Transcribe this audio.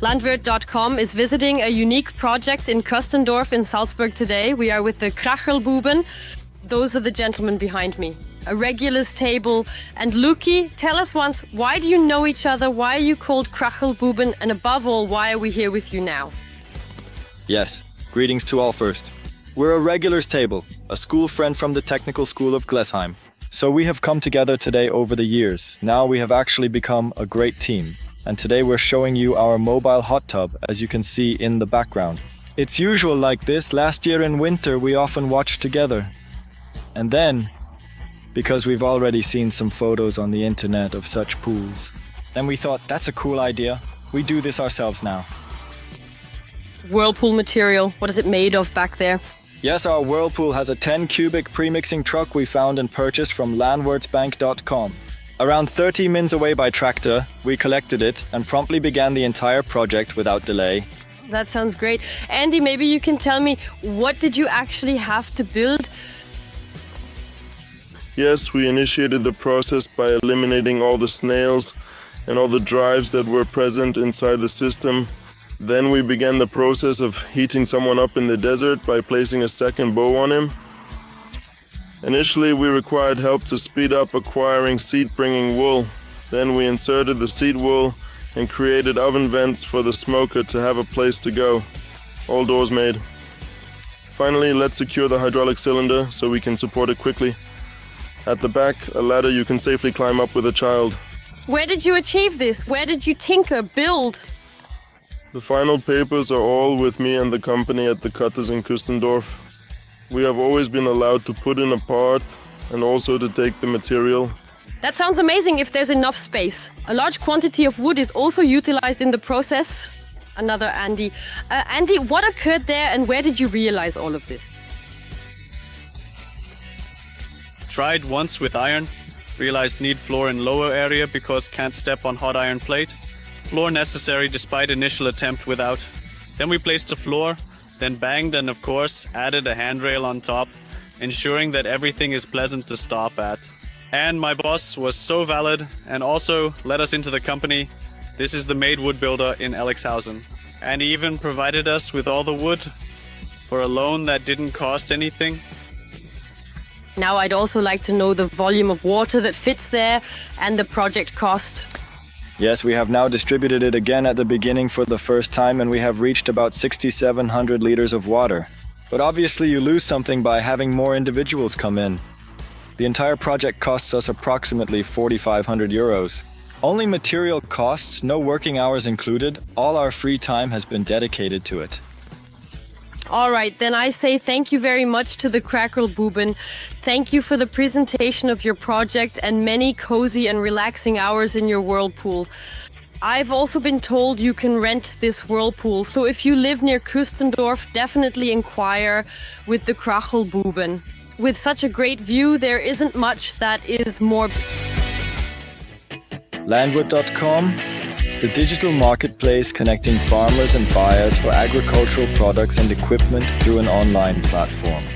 Landwirt.com is visiting a unique project in Köstendorf in Salzburg today. We are with the Krachalbuam. Those are the gentlemen behind me. A regulars table. And Luki, tell us once, why do you know each other? Why are you called Krachalbuam? And above all, why are we here with you now? Yes, greetings to all first. We're a regulars table, a school friend from the Technical School of Glesheim. So we have come together today over the years. Now we have actually become a great team. And today we're showing you our mobile hot tub, as you can see in the background. It's usual like this. Last year in winter we often watched together. And then, because we've already seen some photos on the internet of such pools, then we thought that's a cool idea. We do this ourselves now. Whirlpool material, what is it made of back there? Yes, our whirlpool has a 10 cubic pre-mixing truck we found and purchased from Landwirt.com. Around 30 mins away by tractor, we collected it and promptly began the entire project without delay. That sounds great. Andy, maybe you can tell me, what did you actually have to build? Yes, we initiated the process by eliminating all the snails and all the drives that were present inside the system. Then we began the process of heating someone up in the desert by placing a second bow on him. Initially, we required help to speed up acquiring seat-bringing wool. Then we inserted the seat wool and created oven vents for the smoker to have a place to go. All doors made. Finally, let's secure the hydraulic cylinder so we can support it quickly. At the back, a ladder you can safely climb up with a child. Where did you achieve this? Where did you tinker, build? The final papers are all with me and the company at the cutters in Köstendorf. We have always been allowed to put in a part and also to take the material. That sounds amazing if there's enough space. A large quantity of wood is also utilized in the process. Another Andy. Andy, what occurred there and where did you realize all of this? Tried once with iron. Realized need floor in lower area because can't step on hot iron plate. Floor necessary despite initial attempt without. Then we placed the floor. Then banged and of course added a handrail on top, ensuring that everything is pleasant to stop at. And my boss was so valid and also let us into the company. This is the Made Wood Builder in Elixhausen. And he even provided us with all the wood for a loan that didn't cost anything. Now I'd also like to know the volume of water that fits there and the project cost. Yes, we have now distributed it again at the beginning for the first time and we have reached about 6,700 liters of water. But obviously you lose something by having more individuals come in. The entire project costs us approximately 4,500 euros. Only material costs, no working hours included. All our free time has been dedicated to it. All right, then I say thank you very much to the Krachalbuam. Thank you for the presentation of your project and many cozy and relaxing hours in your whirlpool. I've also been told you can rent this whirlpool, so if you live near Köstendorf, definitely inquire with the Krachalbuam. With such a great view, there isn't much that is more... Landwirt.com, the digital marketplace connecting farmers and buyers for agricultural products and equipment through an online platform.